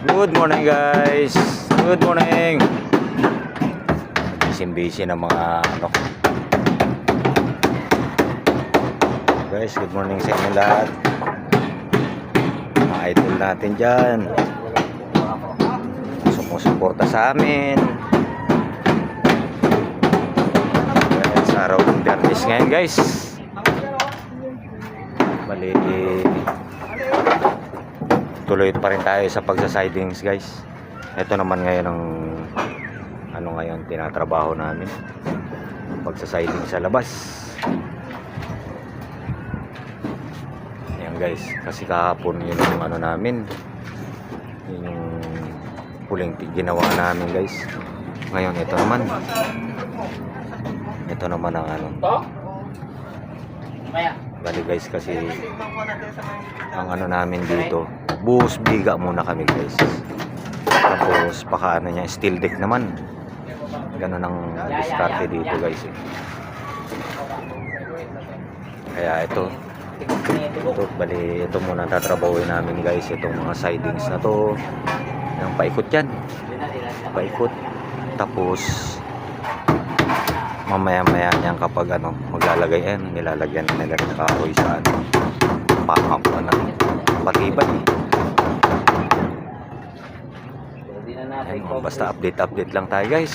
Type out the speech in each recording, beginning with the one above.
Good morning guys. Good morning. Busy ng mga ano. Guys, good morning sa inyo lahat. Mga idol natin dyan. Sumusuporta sa amin. Guys, araw ng Biyernes ngayon guys. Bali, tuloy pa rin tayo sa pagsa-sidings guys. Ito naman ngayon ang ano ngayon tinatrabaho namin, pagsa-siding sa labas. Ayan guys, kasi kahapon yun yung ano namin, yun yung huling ginawa namin guys. Ngayon ito naman ang ano. Bali guys, kasi ang ano namin dito, buhos biga muna kami guys. Tapos paka ano niya, steel deck naman. Ganun ang diskarte dito guys eh. Kaya ito bali ito muna tatrabahuin namin guys, itong mga sidings na to. Yung paikot yan, paikot. Tapos mamaya niyan kapag ano maglalagay yan, nilalagyan nila ng kahoy sa ano, pang-up na patibay. Ayan, basta update lang tayo guys.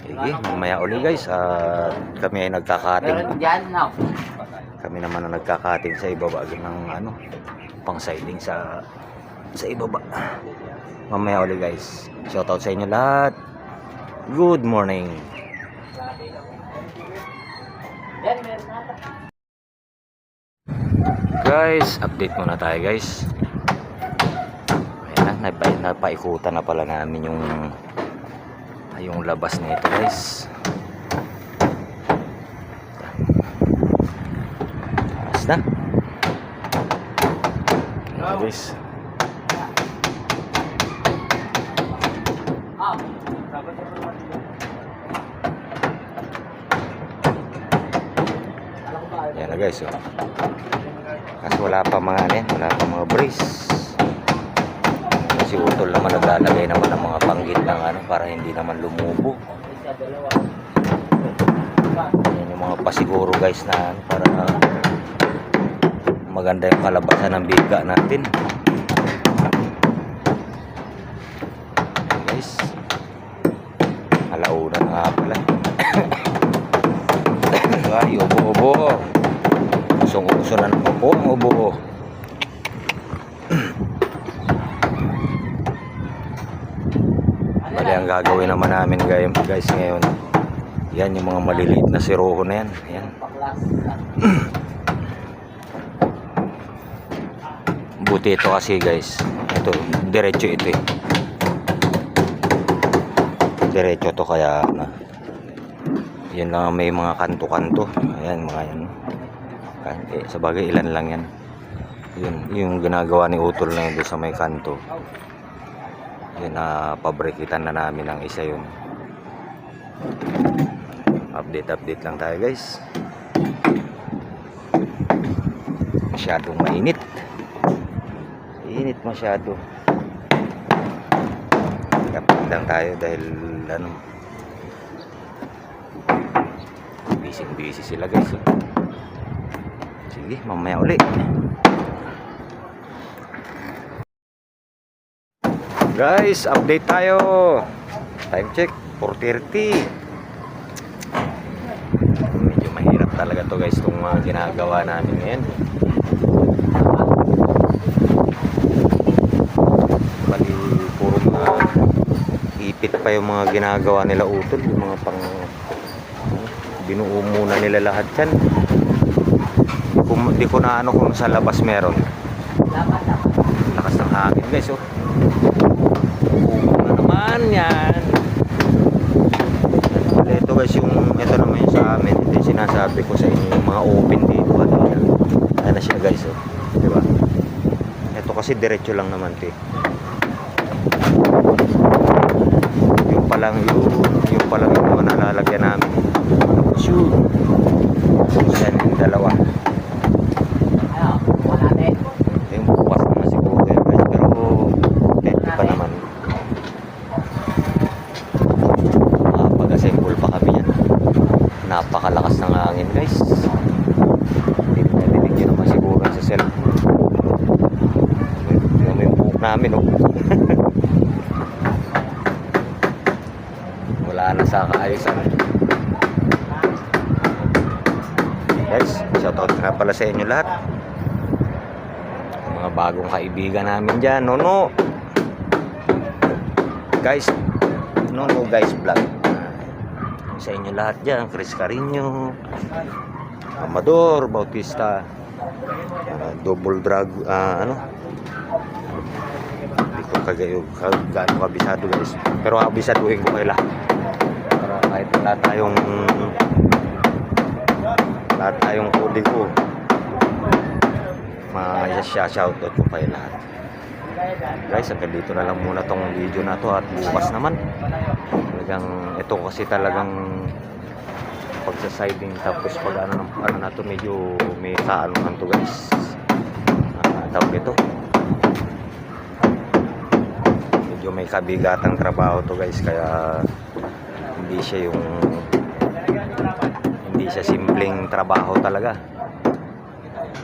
Sige, mamaya uli guys. Kami ay nagkakating. Kami naman ang nagkakating sa ibaba ng ano, pang siding sa ibaba. Mamaya uli guys. Shoutout sa inyo lahat. Good morning. Guys, update muna tayo guys. Ayan na, napaikutan na pala namin yung labas nito guys. Tapos na. Ayan guys. Ayan na guys, oh. Kasi wala pa mga ano yan, wala pa mga brace. Si Utol naman naglalagay naman ng mga panggit ng ano para hindi naman lumubo. Yan yung mga pasiguro guys na ano, para maganda yung kalabasan ng biga natin. Guys, alauna na nga pala. Ay, ubo-ubo. Usong-uso na naman po ang ubo. Bali, ang gagawin naman namin guys ngayon, yan yung mga maliliit na siroho na yan. Ayan. Buti ito kasi guys, ito diretso ito eh. Diretso to, kaya na yan lang, may mga kanto-kanto. Ayan, mga yan. Sa bagay ilan lang yan. Yun, yung ginagawa ni Utol na yun sa may kanto. Yun, pabrikitan na namin ang isa yun. Update lang tayo guys. Masyadong mainit. Init masyado. Update lang tayo dahil ano, busy sila guys. Sige, mamaya uli. Guys, update tayo. Time check 4:30. Medyo mahirap talaga to guys, itong mga ginagawa namin ngayon. Bali, puro mga ipit pa yung mga ginagawa nila Utol. Yung mga pang binuo muna nila lahat yan. Di ko na ano kung sa labas meron. Lakas ng hangin guys, oh. Ano naman yan. Ito guys, ito naman yung sa amin. Ito yung sinasabi ko sa inyo, yung mga open dito. Ayan na siya guys, oh. Diba? Ito kasi diretso lang naman ito, eh. Yung palang yung nalalagyan namin. Tapos yun. Yan yung dalawa. namin, oh. Wala na sa kaayusan. Guys, shoutout nga pala sa inyo lahat. Mga bagong kaibigan namin dyan, Nono. Guys, Nono guys vlog. Sa inyo lahat dyan, Chris Carino, Amador Bautista, double drag, hindi ko gaano kabisado guys, pero kabisaduhin ko kayo lahat para kahit lahat tayong kodigo shoutout ko kayo lahat. Guys, hanggang dito na lang muna tong video na to, at bukas naman talagang ito kasi talagang pagsa-siding, tapos pag ano na to, medyo may kaanohan to guys, tawag ito, medyo may kabigatang trabaho to guys, kaya hindi siya simpleng trabaho talaga,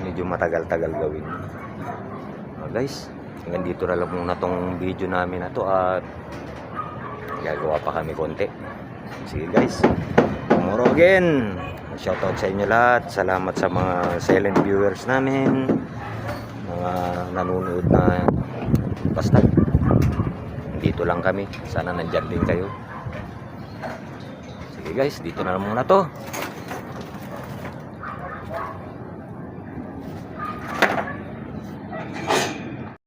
medyo matagal-tagal gawin. Guys, hanggang dito na lang muna tong video namin na to, at gagawa pa kami konti. Sige guys, tomorrow again. Shoutout sa inyo lahat. Salamat sa mga silent viewers namin, mga nanonood na basta dito lang kami. Sana nandyan din kayo. Sige guys, dito na lang muna to.